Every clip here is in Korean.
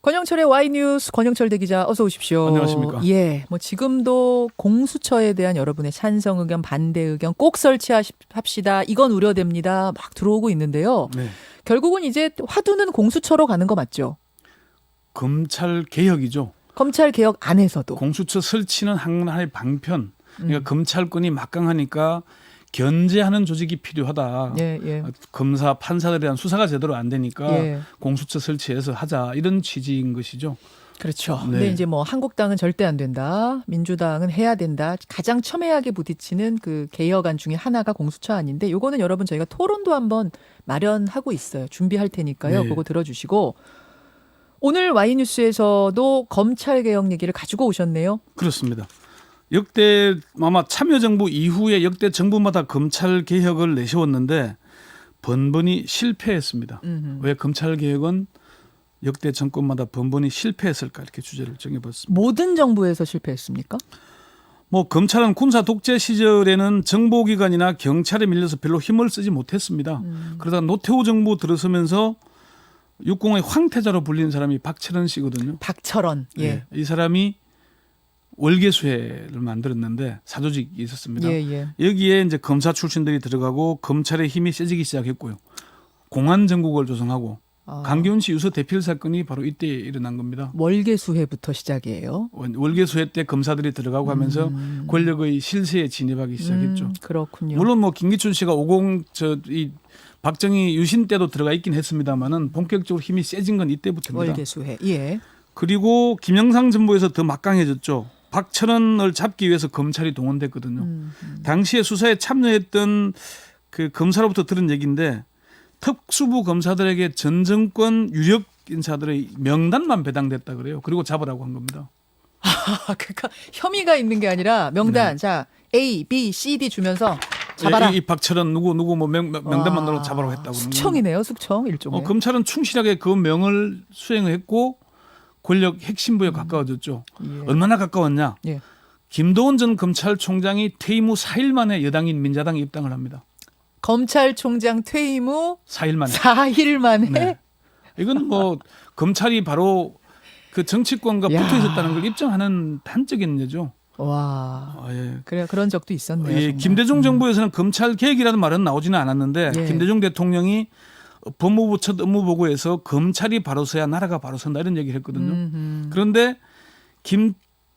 권영철의 Y뉴스 권영철 대기자 어서 오십시오. 안녕하십니까. 예, 뭐 지금도 공수처에 대한 여러분의 찬성 의견, 반대 의견 꼭 설치합시다. 이건 우려됩니다. 막 들어오고 있는데요. 네. 결국은 이제 화두는 공수처로 가는 거 맞죠? 검찰 개혁이죠. 검찰 개혁 안에서도. 공수처 설치는 하나의 방편. 그러니까 검찰권이 막강하니까 견제하는 조직이 필요하다. 예, 예. 검사, 판사들에 대한 수사가 제대로 안 되니까 예. 공수처 설치해서 하자 이런 취지인 것이죠. 그렇죠. 네. 근데 이제 뭐 한국당은 절대 안 된다. 민주당은 해야 된다. 가장 첨예하게 부딪히는 그 개혁안 중에 하나가 공수처 아닌데 요거는 여러분 저희가 토론도 한번 마련하고 있어요. 준비할 테니까요. 네. 그거 들어주시고 오늘 Y뉴스에서도 검찰 개혁 얘기를 가지고 오셨네요. 그렇습니다. 역대 아마 참여정부 이후에 역대 정부마다 검찰 개혁을 내세웠는데 번번이 실패했습니다. 왜 검찰 개혁은 역대 정권마다 번번이 실패했을까 이렇게 주제를 정해봤습니다. 모든 정부에서 실패했습니까? 뭐 검찰은 군사 독재 시절에는 정보기관이나 경찰에 밀려서 별로 힘을 쓰지 못했습니다. 그러다 노태우 정부 들어서면서 육공의 황태자로 불리는 사람이 박철원 씨거든요. 박철원. 예. 네, 이 사람이 월계수회를 만들었는데 사조직이 있었습니다. 예, 예. 여기에 이제 검사 출신들이 들어가고 검찰의 힘이 세지기 시작했고요. 공안정국을 조성하고 강기훈 씨 유서 대필 사건이 바로 이때 일어난 겁니다. 월계수회부터 시작이에요. 월계수회 때 검사들이 들어가고 하면서 권력의 실세에 진입하기 시작했죠. 그렇군요. 물론 뭐 김기춘 씨가 이 박정희 유신 때도 들어가 있긴 했습니다만은 본격적으로 힘이 세진 건 이때부터입니다. 월계수회. 예. 그리고 김영삼 정부에서 더 막강해졌죠. 박철원을 잡기 위해서 검찰이 동원됐거든요. 당시에 수사에 참여했던 그 검사로부터 들은 얘기인데 특수부 검사들에게 전 정권 유력 인사들의 명단만 배당됐다 그래요. 그리고 잡으라고 한 겁니다. 그러니까 혐의가 있는 게 아니라 명단. 네. 자, A, B, C, D 주면서 잡아라. 이 박철원 누구 뭐 명단만 넣어 잡으라고 했다고. 숙청이네요, 숙청 일종의. 검찰은 충실하게 그 명을 수행을 했고 권력 핵심부에 가까워졌죠. 예. 얼마나 가까웠냐. 예. 김도원 전 검찰총장이 퇴임 후 4일 만에 여당인 민자당에 입당을 합니다. 검찰총장 퇴임 후 4일 만에. 4일 만에. 네. 이건 뭐 검찰이 바로 그 정치권과 야. 붙어 있었다는 걸 입증하는 단적인 예죠. 와. 예. 그래 그런 적도 있었네요. 예, 정말. 김대중 정부에서는 검찰 개혁이라는 말은 나오지는 않았는데 예. 김대중 대통령이 법무부 첫 업무보고에서 검찰이 바로 서야 나라가 바로 선다 이런 얘기를 했거든요. 그런데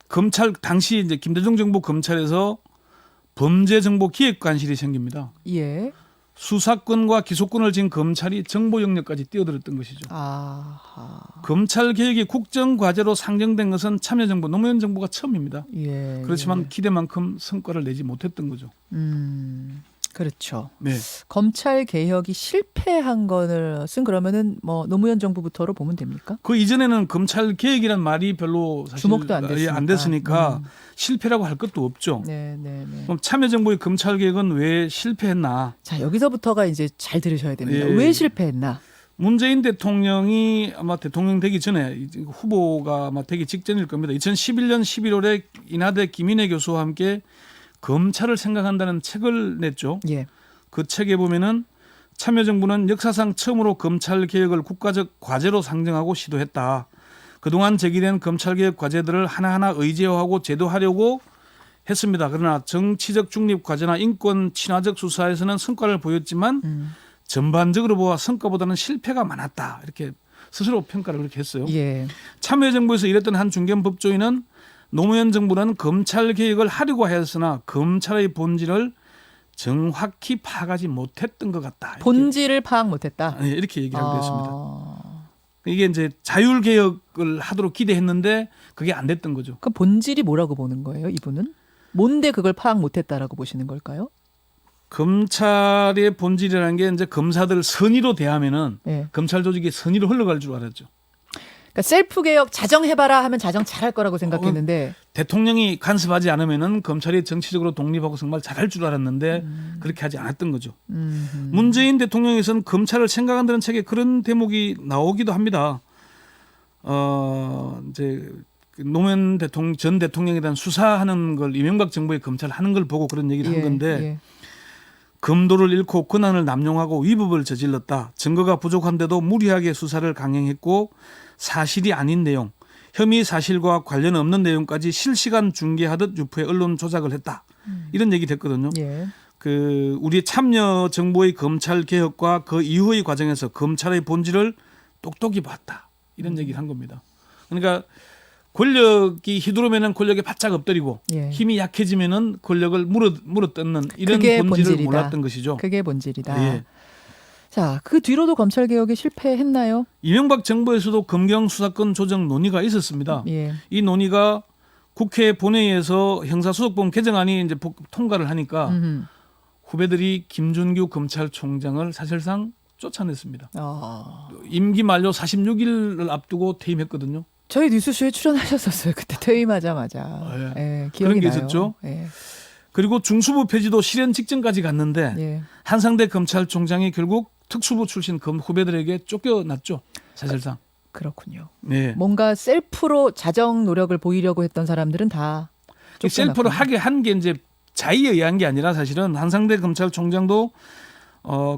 검찰 당시 이제 김대중 정부 검찰에서 범죄정보기획관실이 생깁니다. 예. 수사권과 기소권을 쥔 검찰이 정보 영역까지 뛰어들었던 것이죠. 아하. 검찰 개혁이 국정과제로 상정된 것은 참여정부 노무현 정부가 처음입니다. 예. 그렇지만 예. 기대만큼 성과를 내지 못했던 거죠. 그렇죠. 네. 검찰 개혁이 실패한 것은 그러면은 뭐 노무현 정부부터로 보면 됩니까? 그 이전에는 검찰 개혁이란 말이 별로 사실 주목도 안 됐으니까. 실패라고 할 것도 없죠. 네, 네, 네. 그럼 참여정부의 검찰 개혁은 왜 실패했나? 자, 여기서부터가 이제 잘 들으셔야 됩니다. 예. 왜 실패했나? 문재인 대통령이 아마 대통령 되기 전에 후보가 아마 되기 직전일 겁니다. 2011년 11월에 인하대 김인혜 교수와 함께 검찰을 생각한다는 책을 냈죠. 예. 그 책에 보면은 참여정부는 역사상 처음으로 검찰 개혁을 국가적 과제로 상정하고 시도했다. 그동안 제기된 검찰개혁 과제들을 하나하나 의제화하고 제도하려고 했습니다. 그러나 정치적 중립 과제나 인권 친화적 수사에서는 성과를 보였지만 전반적으로 보아 성과보다는 실패가 많았다. 이렇게 스스로 평가를 그렇게 했어요. 예. 참여정부에서 일했던 한 중견 법조인은 노무현 정부는 검찰개혁을 하려고 하였으나 검찰의 본질을 정확히 파악하지 못했던 것 같다. 이렇게. 본질을 파악 못했다. 이렇게 얘기를 하고 있습니다. 이게 이제 자율 개혁을 하도록 기대했는데 그게 안 됐던 거죠. 그 본질이 뭐라고 보는 거예요, 이분은? 뭔데 그걸 파악 못했다라고 보시는 걸까요? 검찰의 본질이라는 게 이제 검사들 선의로 대하면은 예. 검찰 조직이 선의로 흘러갈 줄 알았죠. 그러니까 셀프 개혁 자정해봐라 하면 자정 잘할 거라고 생각했는데 대통령이 간섭하지 않으면은 검찰이 정치적으로 독립하고 정말 잘할 줄 알았는데 그렇게 하지 않았던 거죠. 문재인 대통령에서는 검찰을 생각한다는 책에 그런 대목이 나오기도 합니다. 이제 노무현 전 대통령에 대한 수사하는 걸 이명박 정부의 검찰 하는 걸 보고 그런 얘기를 한 건데 예. 금도를 잃고 권한을 남용하고 위법을 저질렀다. 증거가 부족한데도 무리하게 수사를 강행했고 사실이 아닌 내용, 혐의 사실과 관련 없는 내용까지 실시간 중계하듯 유포해 언론 조작을 했다. 이런 얘기 됐거든요. 예. 우리 참여 정부의 검찰 개혁과 그 이후의 과정에서 검찰의 본질을 똑똑히 봤다. 이런 얘기를 한 겁니다. 그러니까 권력이 휘두르면은 권력에 바짝 엎드리고 예. 힘이 약해지면은 권력을 물어뜯는 이런 그게 본질을 본질이다. 몰랐던 것이죠. 그게 본질이다. 예. 자, 그 뒤로도 검찰 개혁이 실패했나요? 이명박 정부에서도 검경 수사권 조정 논의가 있었습니다. 예. 이 논의가 국회 본회의에서 형사소송법 개정안이 이제 통과를 하니까 후배들이 김준규 검찰총장을 사실상 쫓아냈습니다. 임기 만료 46일을 앞두고 퇴임했거든요. 저희 뉴스쇼에 출연하셨었어요. 그때 퇴임하자마자. 예, 기억이 그런 게 나요. 있었죠. 예. 그리고 중수부 폐지도 실현 직전까지 갔는데 예. 한상대 검찰총장이 결국 특수부 출신 검 후배들에게 쫓겨났죠. 사실상. 그렇군요. 네. 뭔가 셀프로 자정 노력을 보이려고 했던 사람들은 다 이 셀프로 하게 한 게 이제 자의에 의한 게 아니라 사실은 한상대 검찰총장도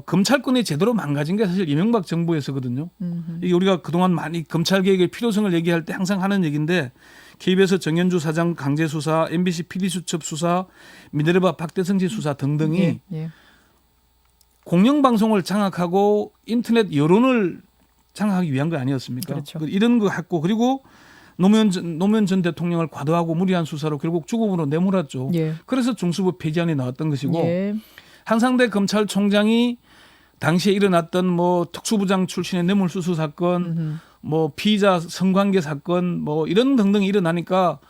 검찰권이 제대로 망가진 게 사실 이명박 정부에서거든요. 이게 우리가 그동안 많이 검찰 개혁의 필요성을 얘기할 때 항상 하는 얘기인데 KBS 정현주 사장 강제 수사, MBC PD 수첩 수사, 미네르바 박대성지 수사 등등이 예. 공영방송을 장악하고 인터넷 여론을 장악하기 위한 거 아니었습니까? 그렇죠. 이런 거 했고 그리고 노무현 전 대통령을 과도하고 무리한 수사로 결국 죽음으로 내몰았죠. 예. 그래서 중수부 폐지안이 나왔던 것이고 예. 한상대 검찰총장이 당시에 일어났던 뭐 특수부장 출신의 뇌물수수 사건, 뭐 피의자 성관계 사건, 뭐 이런 등등이 일어나니까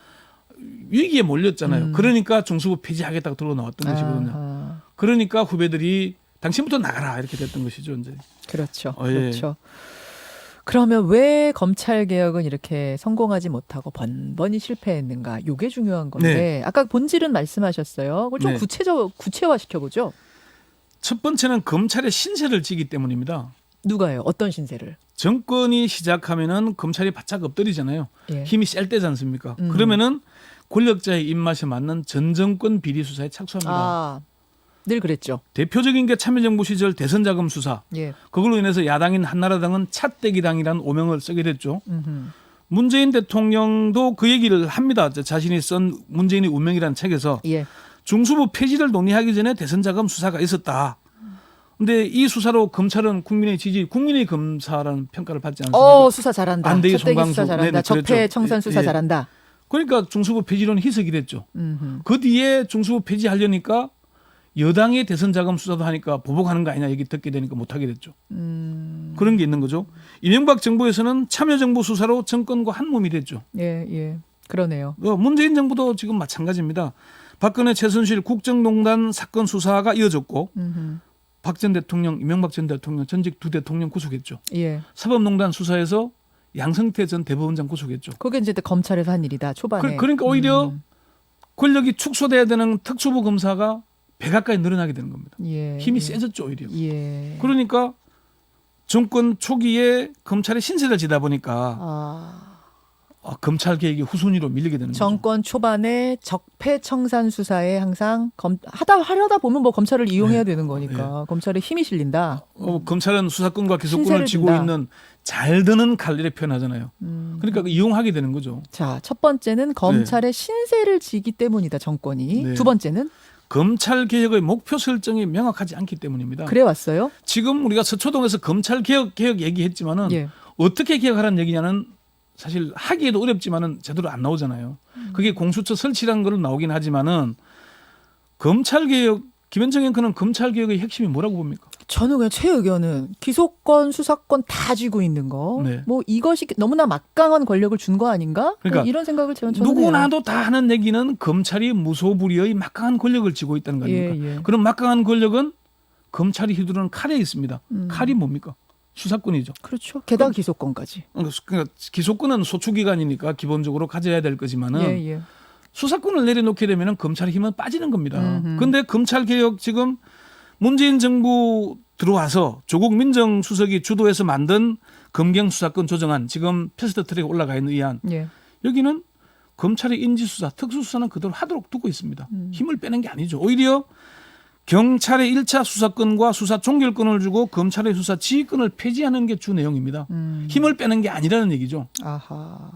위기에 몰렸잖아요. 그러니까 중수부 폐지하겠다고 들어 나왔던 것이거든요. 그러니까 후배들이 당신부터 나가라 이렇게 됐던 것이죠, 이제. 그렇죠. 예. 그렇죠. 그러면 왜 검찰 개혁은 이렇게 성공하지 못하고 번번이 실패했는가? 이게 중요한 건데 네. 아까 본질은 말씀하셨어요. 그걸 좀 네. 구체화 시켜보죠. 첫 번째는 검찰의 신세를 지기 때문입니다. 누가요? 어떤 신세를? 정권이 시작하면은 검찰이 바짝 엎드리잖아요. 예. 힘이 셀 때지 않습니까? 그러면은 권력자의 입맛에 맞는 전 정권 비리 수사에 착수합니다. 늘 그랬죠. 대표적인 게 참여정부 시절 대선자금 수사. 예. 그걸로 인해서 야당인 한나라당은 찻대기당이라는 오명을 쓰게 됐죠. 문재인 대통령도 그 얘기를 합니다. 자신이 쓴 문재인의 운명이라는 책에서 예. 중수부 폐지를 논의하기 전에 대선자금 수사가 있었다. 근데 이 수사로 검찰은 국민의 검사라는 평가를 받지 않습니까? 수사 잘한다. 안대희 찻대기 송광수. 수사 잘한다. 네네, 적폐 그랬죠. 청산 수사 예. 잘한다. 그러니까 중수부 폐지론은 희석이 됐죠. 그 뒤에 중수부 폐지하려니까 여당의 대선자금 수사도 하니까 보복하는 거 아니냐 얘기 듣게 되니까 못하게 됐죠. 그런 게 있는 거죠. 이명박 정부에서는 참여정부 수사로 정권과 한 몸이 됐죠. 예, 예. 그러네요. 문재인 정부도 지금 마찬가지입니다. 박근혜 최순실 국정농단 사건 수사가 이어졌고 박 전 대통령, 이명박 전 대통령 전직 두 대통령 구속했죠. 예. 사법농단 수사에서 양승태 전 대법원장 구속했죠. 그게 이제 검찰에서 한 일이다. 초반에. 그러니까 오히려 권력이 축소돼야 되는 특수부 검사가 100가까이 늘어나게 되는 겁니다. 예, 힘이 예. 세졌죠 오히려. 예. 그러니까 정권 초기에 검찰의 신세를 지다 보니까 검찰 개혁이 후순위로 밀리게 되는 거죠. 정권 초반에 적폐 청산 수사에 항상 하려다 보면 뭐 검찰을 이용해야 되는 거니까 검찰에 힘이 실린다. 검찰은 수사권과 기소권을 신세를 쥐고 준다. 있는 잘 드는 칼 이렇게 표현하잖아요. 그러니까 이용하게 되는 거죠. 자, 첫 번째는 검찰의 신세를 지기 때문이다. 정권이. 네. 두 번째는 검찰 개혁의 목표 설정이 명확하지 않기 때문입니다. 그래 왔어요. 지금 우리가 서초동에서 검찰 개혁 얘기했지만은 예. 어떻게 개혁하라는 얘기냐는 사실 하기에도 어렵지만은 제대로 안 나오잖아요. 그게 공수처 설치라는 걸로 나오긴 하지만은 검찰 개혁 김현정 앵커는 검찰 개혁의 핵심이 뭐라고 봅니까? 저는 그냥 제 의견은 기소권, 수사권 다 쥐고 있는 거. 네. 뭐 이것이 너무나 막강한 권력을 준 거 아닌가? 그러니까 이런 생각을 저는 해요. 누구나도 다 하는 얘기는 검찰이 무소불위의 막강한 권력을 쥐고 있다는 거 아닙니까? 예, 예. 그런 막강한 권력은 검찰이 휘두르는 칼에 있습니다. 칼이 뭡니까? 수사권이죠. 그렇죠. 게다가 기소권까지. 그러니까 기소권은 소추기관이니까 기본적으로 가져야 될 거지만은 예, 예. 수사권을 내려놓게 되면 검찰의 힘은 빠지는 겁니다. 그런데 검찰 개혁 지금 문재인 정부 들어와서 조국 민정수석이 주도해서 만든 검경 수사권 조정안 지금 패스트트랙에 올라가 있는 이 안. 예. 여기는 검찰의 인지수사, 특수수사는 그대로 하도록 두고 있습니다. 힘을 빼는 게 아니죠. 오히려 경찰의 1차 수사권과 수사 종결권을 주고 검찰의 수사 지휘권을 폐지하는 게 주 내용입니다. 힘을 빼는 게 아니라는 얘기죠. 아하.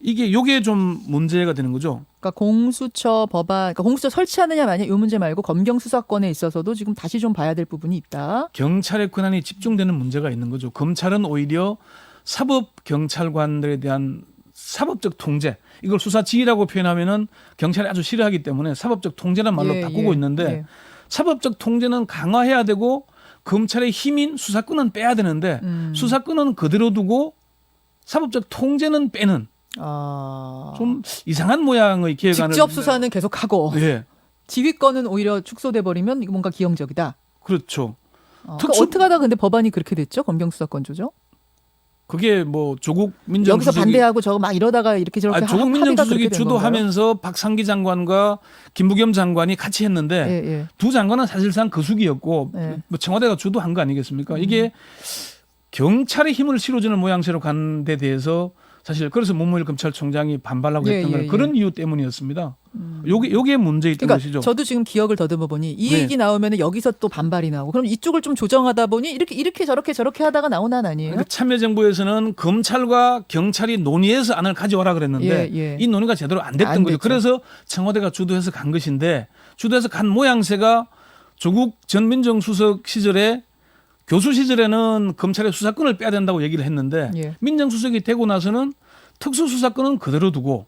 요게 좀 문제가 되는 거죠. 그러니까 공수처 법안, 그러니까 공수처 설치하느냐 마냐 이 문제 말고 검경 수사권에 있어서도 지금 다시 좀 봐야 될 부분이 있다. 경찰의 권한이 집중되는 문제가 있는 거죠. 검찰은 오히려 사법 경찰관들에 대한 사법적 통제, 이걸 수사 지휘라고 표현하면은 경찰이 아주 싫어하기 때문에 사법적 통제란 말로 바꾸고 있는데 사법적 통제는 강화해야 되고 검찰의 힘인 수사권은 빼야 되는데 수사권은 그대로 두고 사법적 통제는 빼는 좀 이상한 모양의 계획안을 직접 수사는 계속하고 예. 지휘권은 오히려 축소돼 버리면 이거 뭔가 기형적이다. 그렇죠. 그러니까 어떻게 하다 근데 법안이 그렇게 됐죠? 검경 수사권 조정? 그게 뭐 조국 민정수석이 여기서 반대하고 저거 막 이러다가 이렇게 저렇게 조국 합의가 민정수석이 그렇게 된 주도하면서 박상기 장관과 김부겸 장관이 같이 했는데 예. 두 장관은 사실상 거수기였고 예. 뭐 청와대가 주도한 거 아니겠습니까? 이게 경찰의 힘을 실어주는 모양새로 간 데 대해서 사실 그래서 문무일 검찰총장이 반발하고 했던 건 그런 이유 때문이었습니다. 요게 문제 있던 그러니까 것이죠. 저도 지금 기억을 더듬어 보니 이 얘기 나오면 여기서 또 반발이 나오고 그럼 이쪽을 좀 조정하다 보니 이렇게 저렇게 하다가 나온 안 아니에요? 그러니까 참여정부에서는 검찰과 경찰이 논의해서 안을 가져와라 그랬는데 이 논의가 제대로 안 됐던 거죠. 그래서 청와대가 주도해서 간 것인데 주도해서 간 모양새가 조국 전 민정수석 시절에 교수 시절에는 검찰의 수사권을 빼야 된다고 얘기를 했는데 민정수석이 되고 나서는 특수수사권은 그대로 두고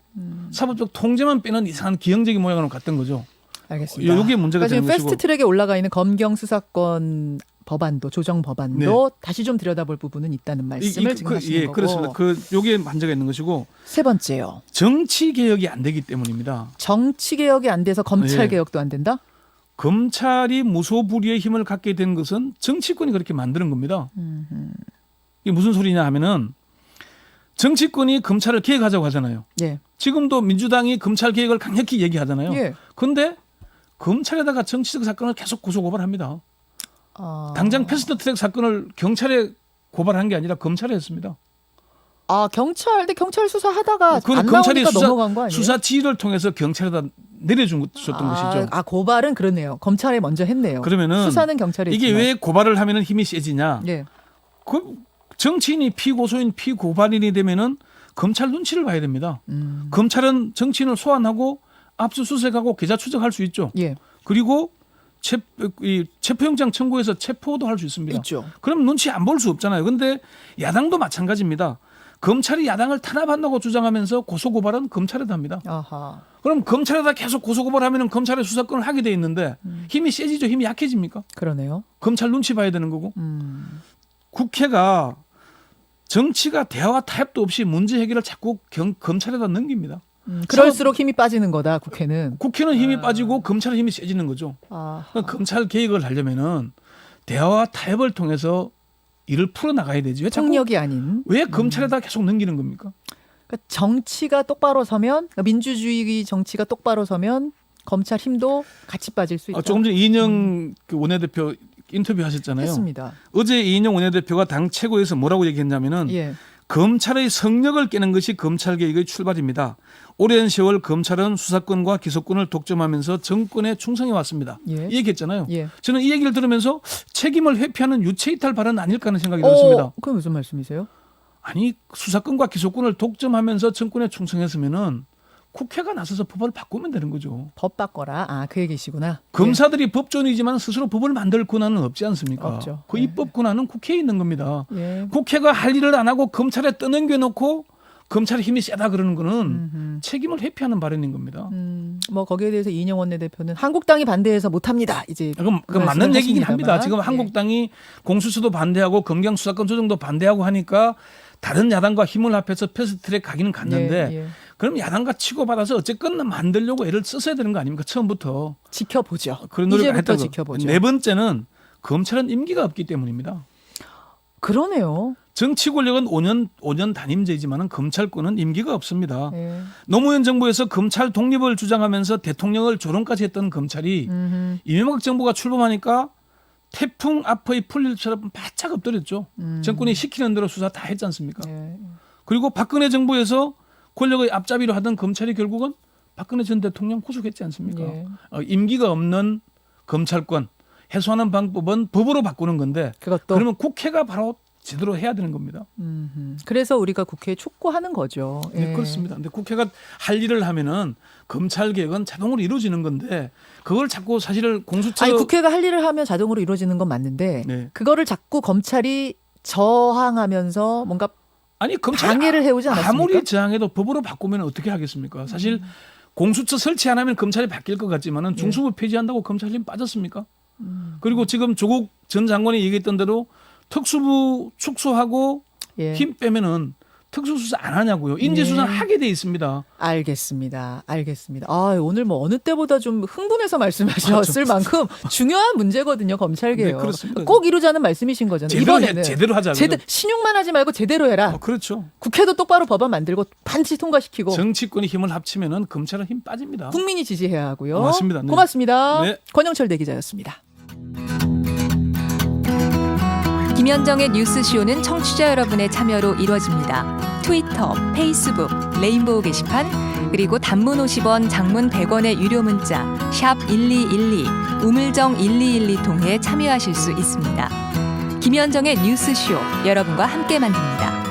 사법적 통제만 빼는 이상한 기형적인 모양으로 갔던 거죠. 알겠습니다. 이게 문제가 그러니까 되는 지금 것이고. 패스트트랙에 올라가 있는 검경 수사권 법안도 조정 법안도 다시 좀 들여다볼 부분은 있다는 말씀을 지금 하시는 거고. 그렇습니다. 요게 문제가 있는 것이고. 세 번째요. 정치 개혁이 안 되기 때문입니다. 정치 개혁이 안 돼서 검찰 개혁도 안 된다? 검찰이 무소불위의 힘을 갖게 된 것은 정치권이 그렇게 만드는 겁니다. 이게 무슨 소리냐 하면은 정치권이 검찰을 개혁하자고 하잖아요. 지금도 민주당이 검찰 개혁을 강력히 얘기하잖아요. 그런데 검찰에다가 정치적 사건을 계속 고소고발합니다. 당장 패스트트랙 사건을 경찰에 고발한 게 아니라 검찰에 했습니다. 근데 경찰 수사하다가 안 검찰이 나오니까 넘어간 거 아니에요? 수사 지휘를 통해서 경찰에다 내려줬던 것이죠. 고발은 그렇네요. 검찰에 먼저 했네요. 그러면은 수사는 경찰에 이게 했지만. 왜 고발을 하면은 힘이 세지냐? 그 정치인이 피고소인 피고발인이 되면은 검찰 눈치를 봐야 됩니다. 검찰은 정치인을 소환하고 압수수색하고 계좌 추적할 수 있죠. 그리고 체포영장 청구해서 체포도 할 수 있습니다. 그럼 눈치 안 볼 수 없잖아요. 그런데 야당도 마찬가지입니다. 검찰이 야당을 탄압한다고 주장하면서 고소고발은 검찰에다 합니다. 그럼 검찰에다 계속 고소고발하면 검찰의 수사권을 하게 돼 있는데 힘이 세지죠. 힘이 약해집니까? 그러네요. 검찰 눈치 봐야 되는 거고. 국회가 정치가 대화와 타협도 없이 문제 해결을 자꾸 검찰에다 넘깁니다. 그럴수록 힘이 빠지는 거다. 국회는 힘이 빠지고 검찰의 힘이 세지는 거죠. 그러니까 검찰 개혁을 하려면은 대화와 타협을 통해서 일을 풀어나가야 되지. 폭력이 아닌. 왜 검찰에다 계속 넘기는 겁니까? 그러니까 정치가 똑바로 서면, 그러니까 민주주의 정치가 똑바로 서면 검찰 힘도 같이 빠질 수 있다. 조금 전에 이인영 그 원내대표 인터뷰 하셨잖아요. 했습니다. 어제 이인영 원내대표가 당 최고에서 뭐라고 얘기했냐면은 검찰의 성력을 깨는 것이 검찰 개혁의 출발입니다. 오랜 세월 검찰은 수사권과 기소권을 독점하면서 정권에 충성해 왔습니다. 이 얘기했잖아요. 저는 이 얘기를 들으면서 책임을 회피하는 유체이탈 발언 아닐까 하는 생각이 들었습니다. 그게 무슨 말씀이세요? 아니 수사권과 기소권을 독점하면서 정권에 충성했으면은 국회가 나서서 법을 바꾸면 되는 거죠. 법 바꿔라. 그 얘기시구나. 검사들이 법조인이지만 스스로 법을 만들 권한은 없지 않습니까? 없죠. 그 입법 권한은 국회에 있는 겁니다. 국회가 할 일을 안 하고 검찰에 떠넘겨놓고 검찰의 힘이 세다 그러는 거는 책임을 회피하는 발언인 겁니다. 뭐 거기에 대해서 이인영 원내대표는 한국당이 반대해서 못합니다. 이제 그건 맞는 얘기긴 합니다. 지금 한국당이 공수처도 반대하고 검경 수사권 조정도 반대하고 하니까 다른 야당과 힘을 합해서 패스트트랙 가기는 갔는데 그럼 야당과 치고받아서 어쨌건 만들려고 애를 썼어야 되는 거 아닙니까? 처음부터. 지켜보죠. 그런 노력을 이제부터 했다고. 지켜보죠. 네 번째는 검찰은 임기가 없기 때문입니다. 그러네요. 정치 권력은 5년 단임제이지만 검찰권은 임기가 없습니다. 노무현 정부에서 검찰 독립을 주장하면서 대통령을 조롱까지 했던 검찰이 이명박 정부가 출범하니까 태풍 앞의 풀릴처럼 바짝 엎드렸죠. 정권이 시키는 대로 수사 다 했지 않습니까? 그리고 박근혜 정부에서 권력의 앞잡이로 하던 검찰이 결국은 박근혜 전 대통령 구속했지 않습니까? 임기가 없는 검찰권 해소하는 방법은 법으로 바꾸는 건데 그것도 그러면 국회가 바로 제대로 해야 되는 겁니다. 그래서 우리가 국회에 촉구하는 거죠. 네, 예. 그렇습니다. 근데 국회가 할 일을 하면은 검찰 개혁은 자동으로 이루어지는 건데 그걸 자꾸 사실은 공수처 아니 국회가 할 일을 하면 자동으로 이루어지는 건 맞는데 네. 그거를 자꾸 검찰이 저항하면서 뭔가 아니 검찰이 방해를 해오지 않았습니까? 아무리 저항해도 법으로 바꾸면 어떻게 하겠습니까? 사실 공수처 설치 안 하면 검찰이 바뀔 것 같지만은 중수부 폐지한다고 검찰 힘 빠졌습니까? 그리고 지금 조국 전 장관이 얘기했던 대로 특수부 축소하고 예. 힘 빼면은 특수수사 안 하냐고요. 인지수사 네. 하게 돼 있습니다. 알겠습니다. 아, 오늘 뭐 어느 때보다 좀 흥분해서 말씀하셨을 만큼 중요한 문제거든요. 검찰개혁. 네, 그렇습니다. 꼭 이루자는 말씀이신 거잖아요. 이번에는 제대로 하자고요. 신용만 하지 말고 제대로 해라. 그렇죠. 국회도 똑바로 법안 만들고 반드시 통과시키고 정치권이 힘을 합치면은 검찰은 힘 빠집니다. 국민이 지지해야 하고요. 맞습니다. 네. 고맙습니다. 네. 권영철 대기자였습니다. 김현정의 뉴스쇼는 청취자 여러분의 참여로 이루어집니다. 트위터, 페이스북, 레인보우 게시판, 그리고 단문 50원, 장문 100원의 유료 문자 샵 1212, 우물정 1212 통해 참여하실 수 있습니다. 김현정의 뉴스쇼, 여러분과 함께 만듭니다.